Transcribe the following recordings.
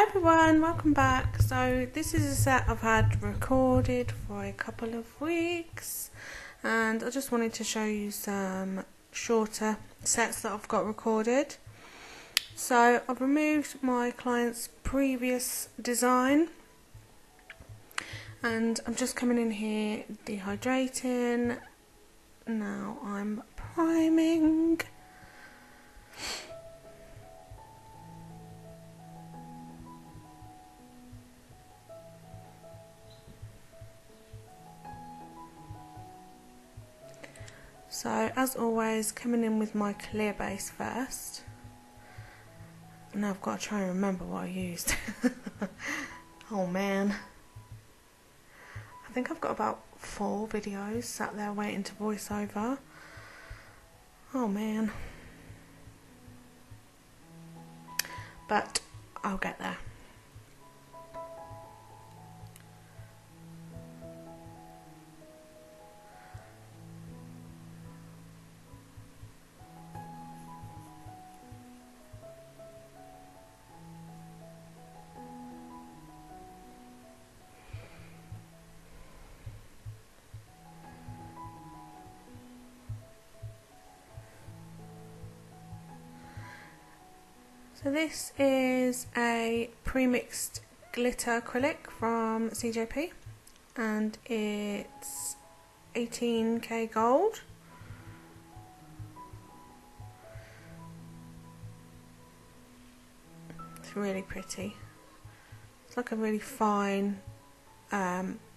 Hi everyone, welcome back. So this is a set I've had recorded for a couple of weeks and I just wanted to show you some shorter sets that I've got recorded. So I've removed my client's previous design and I'm just coming in here dehydrating. Now I'm priming. So as always, coming in with my clear base first. Now I've got to try and remember what I used. Oh man. I think I've got about 4 videos sat there waiting to voice over. Oh man. But I'll get there. So this is a pre-mixed glitter acrylic from CJP and it's 18k gold. It's really pretty. It's like a really fine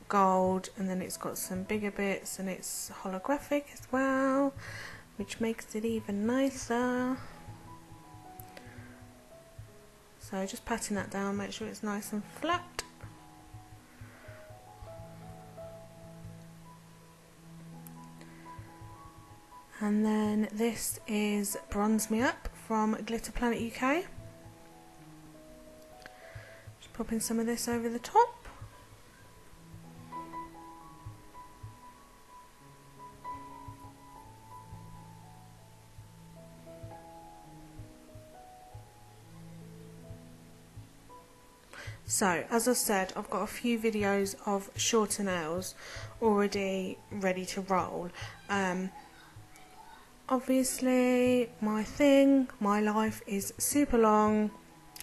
gold, and then it's got some bigger bits and it's holographic as well, which makes it even nicer. So just patting that down, make sure it's nice and flat. And then this is Bronze Me Up from Glitter Planet UK. Just popping some of this over the top. So, as I said, I've got a few videos of shorter nails already ready to roll. Obviously, my life is super long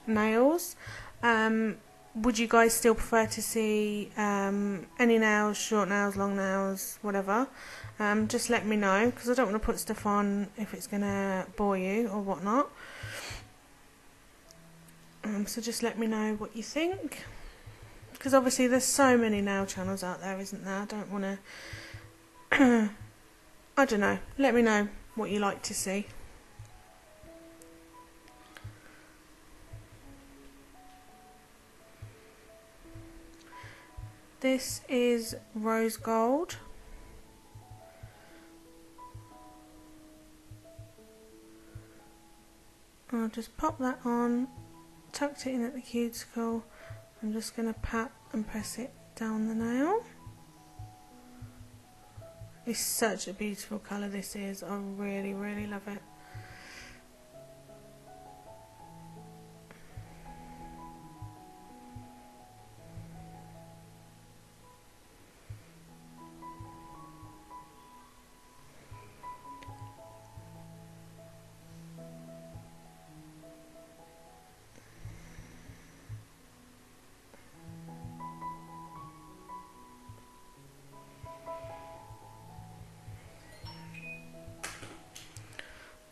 nails. Would you guys still prefer to see any nails, short nails, long nails, whatever? Just let me know, because I don't want to put stuff on if it's going to bore you or whatnot. So just let me know what you think, because obviously there's so many nail channels out there, isn't there? I don't want to I don't know, let me know what you like to see. This is rose gold. I'll just pop that on, tucked it in at the cuticle. I'm just going to pat and press it down the nail. It's such a beautiful colour this is, I really, really love it.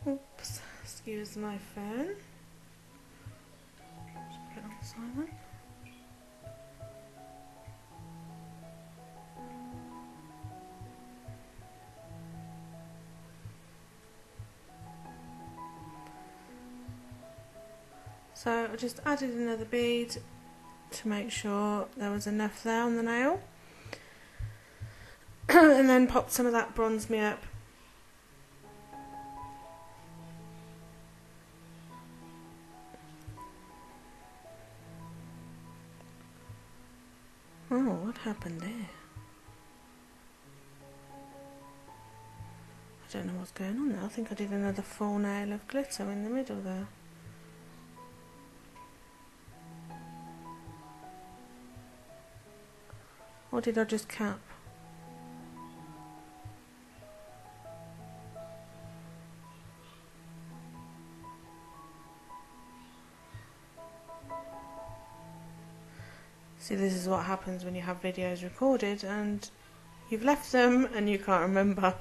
Oops, excuse my phone. Just put it on silent. So I just added another bead to make sure there was enough there on the nail. And then popped some of that Bronze Me Up. Oh, what happened there? I don't know what's going on there. I think I did another full nail of glitter in the middle there. Or did I just cap? See, this is what happens when you have videos recorded and you've left them and you can't remember.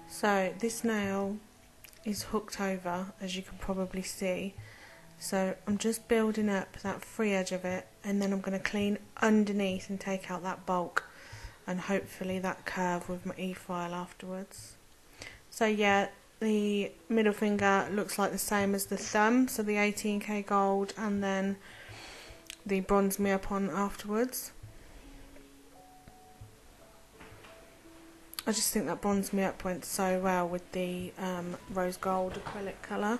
So this nail is hooked over, as you can probably see. So I'm just building up that free edge of it, and then I'm going to clean underneath and take out that bulk and hopefully that curve with my e-file afterwards. So yeah, the middle finger looks like the same as the thumb, so the 18K gold and then the bronze me up on afterwards. I just think that bronze me up went so well with the rose gold acrylic colour.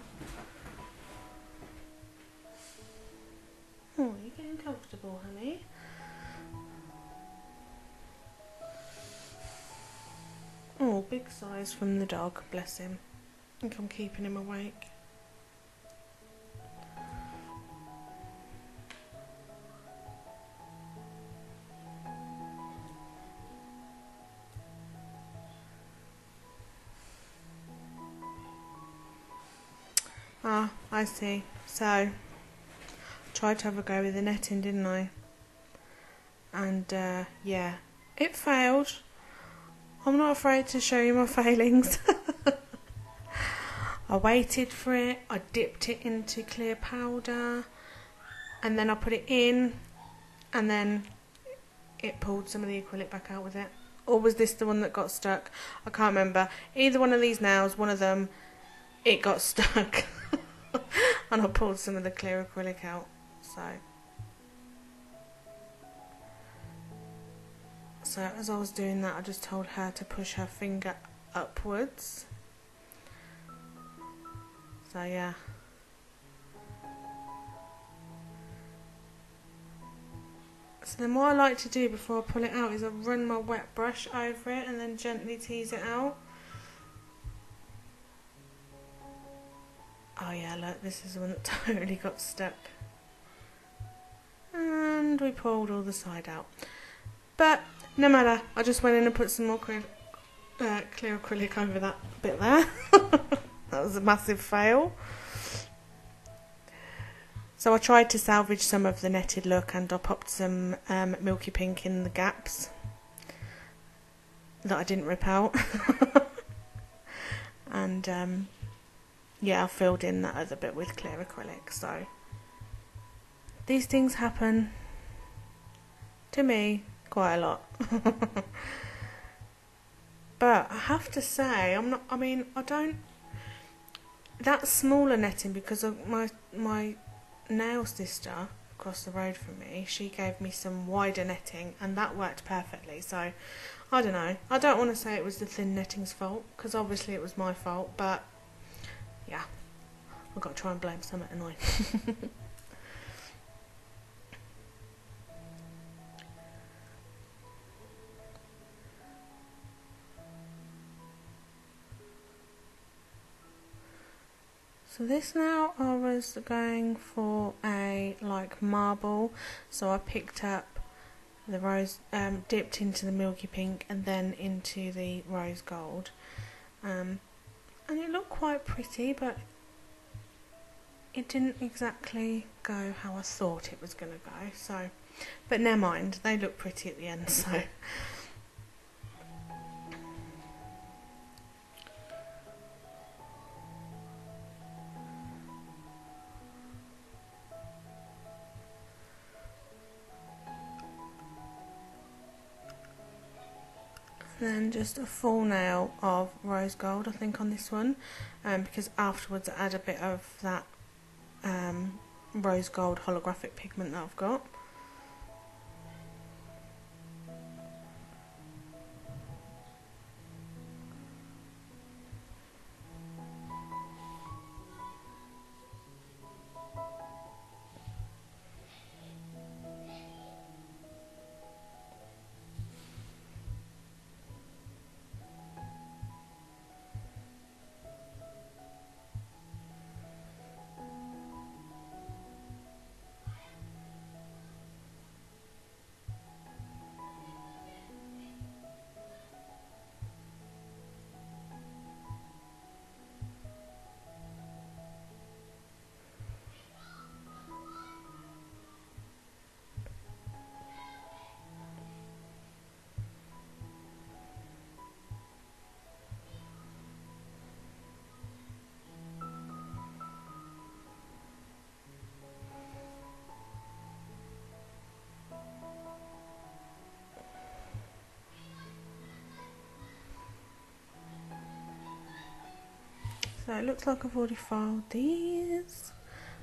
Oh, you're getting comfortable, honey. Oh, big size from the dog, bless him. I think I'm keeping him awake. Ah, I see. So, tried to have a go with the netting, didn't I? And yeah, it failed. I'm not afraid to show you my failings. I waited for it, I dipped it into clear powder, and then I put it in, and then it pulled some of the acrylic back out with it. Or was this the one that got stuck? I can't remember. Either one of these nails, one of them, it got stuck. And I pulled some of the clear acrylic out. So as I was doing that, I just told her to push her finger upwards. So yeah. So then what I like to do before I pull it out is I run my wet brush over it and then gently tease it out. Oh yeah, look, this is the one that totally got stuck. And we pulled all the side out. But no matter, I just went in and put some more clear acrylic over that bit there. That was a massive fail. So I tried to salvage some of the netted look, and I popped some milky pink in the gaps that I didn't rip out. And yeah, I filled in that other bit with clear acrylic. So these things happen to me quite a lot. But I have to say, I don't, that smaller netting, because of my nail sister across the road from me, she gave me some wider netting and that worked perfectly. So I don't know, I don't want to say it was the thin netting's fault, because obviously it was my fault, but yeah, I've got to try and blame something annoying. So this now, I was going for a like marble, so I picked up the rose, dipped into the milky pink and then into the rose gold, and it looked quite pretty, but it didn't exactly go how I thought it was going to go. So, but never mind, they look pretty at the end. So. Then just a full nail of rose gold, I think, on this one, because afterwards I add a bit of that rose gold holographic pigment that I've got. So it looks like I've already filed these.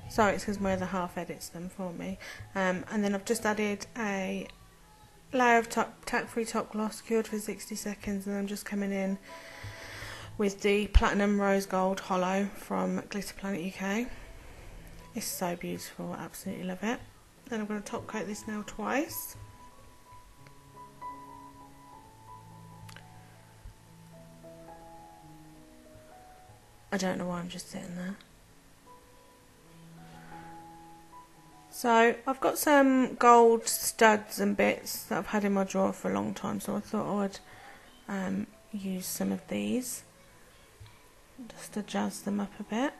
Sorry, it's because my other half edits them for me. And then I've just added a layer of tack-free top gloss, cured for 60 seconds, and I'm just coming in with the Platinum Rose Gold Hollow from Glitter Planet UK. It's so beautiful, I absolutely love it. Then I'm going to top coat this now twice. I don't know why I'm just sitting there. So I've got some gold studs and bits that I've had in my drawer for a long time, so I thought I would use some of these just to jazz them up a bit.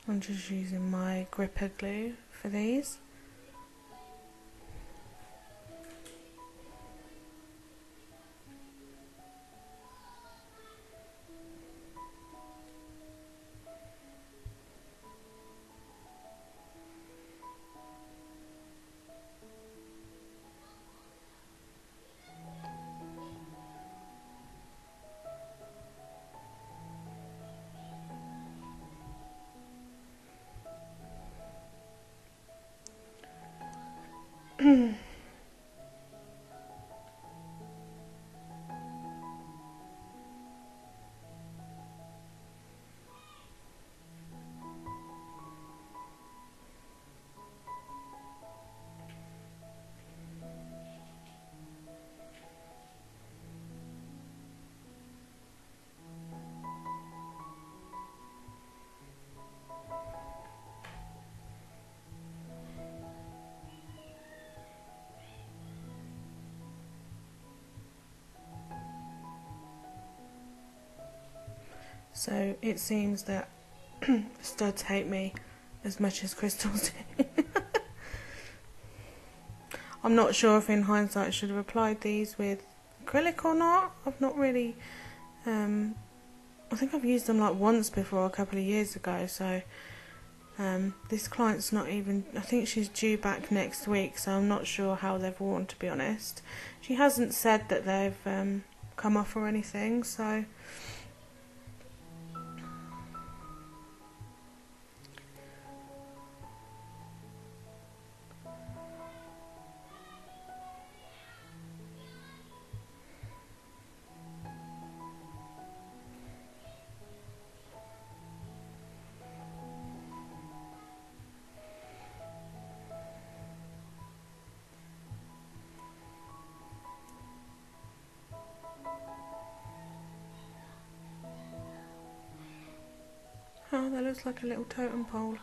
I'm just using my gripper glue for these. So it seems that studs hate me as much as crystals do. I'm not sure if in hindsight I should have applied these with acrylic or not. I've not really, I think I've used them like once before a couple of years ago, so this client's not even, I think she's due back next week, so I'm not sure how they've worn, to be honest. She hasn't said that they've come off or anything, so oh, that looks like a little totem pole.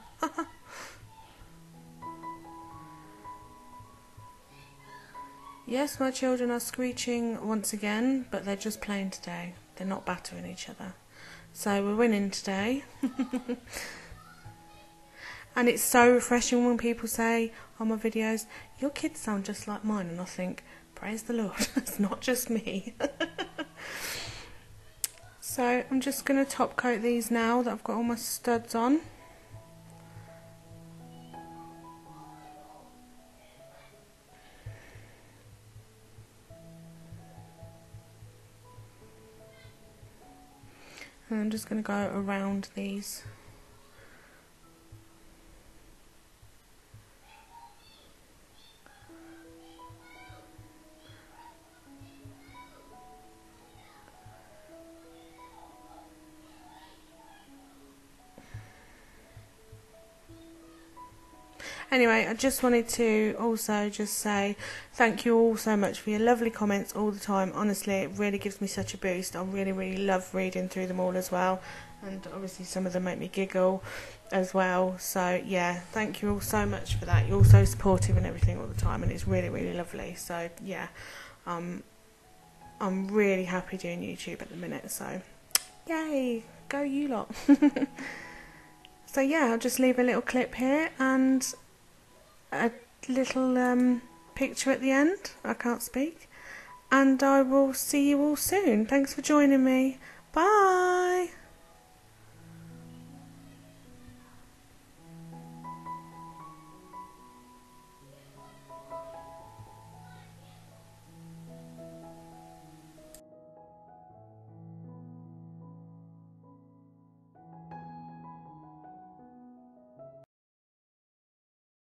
Yes, my children are screeching once again, but they're just playing today. They're not battering each other. So we're winning today. And it's so refreshing when people say on my videos, your kids sound just like mine, and I think, praise the Lord, it's not just me. So I'm just going to top coat these now that I've got all my studs on. And I'm just going to go around these. Anyway, I just wanted to also just say thank you all so much for your lovely comments all the time. Honestly, it really gives me such a boost. I really love reading through them all as well. And obviously some of them make me giggle as well. So yeah, thank you all so much for that. You're all so supportive and everything all the time, and it's really lovely. So yeah, I'm really happy doing YouTube at the minute. So yay, go you lot. So yeah, I'll just leave a little clip here and a little picture at the end. I can't speak. and I will see you all soon. Thanks for joining me. Bye.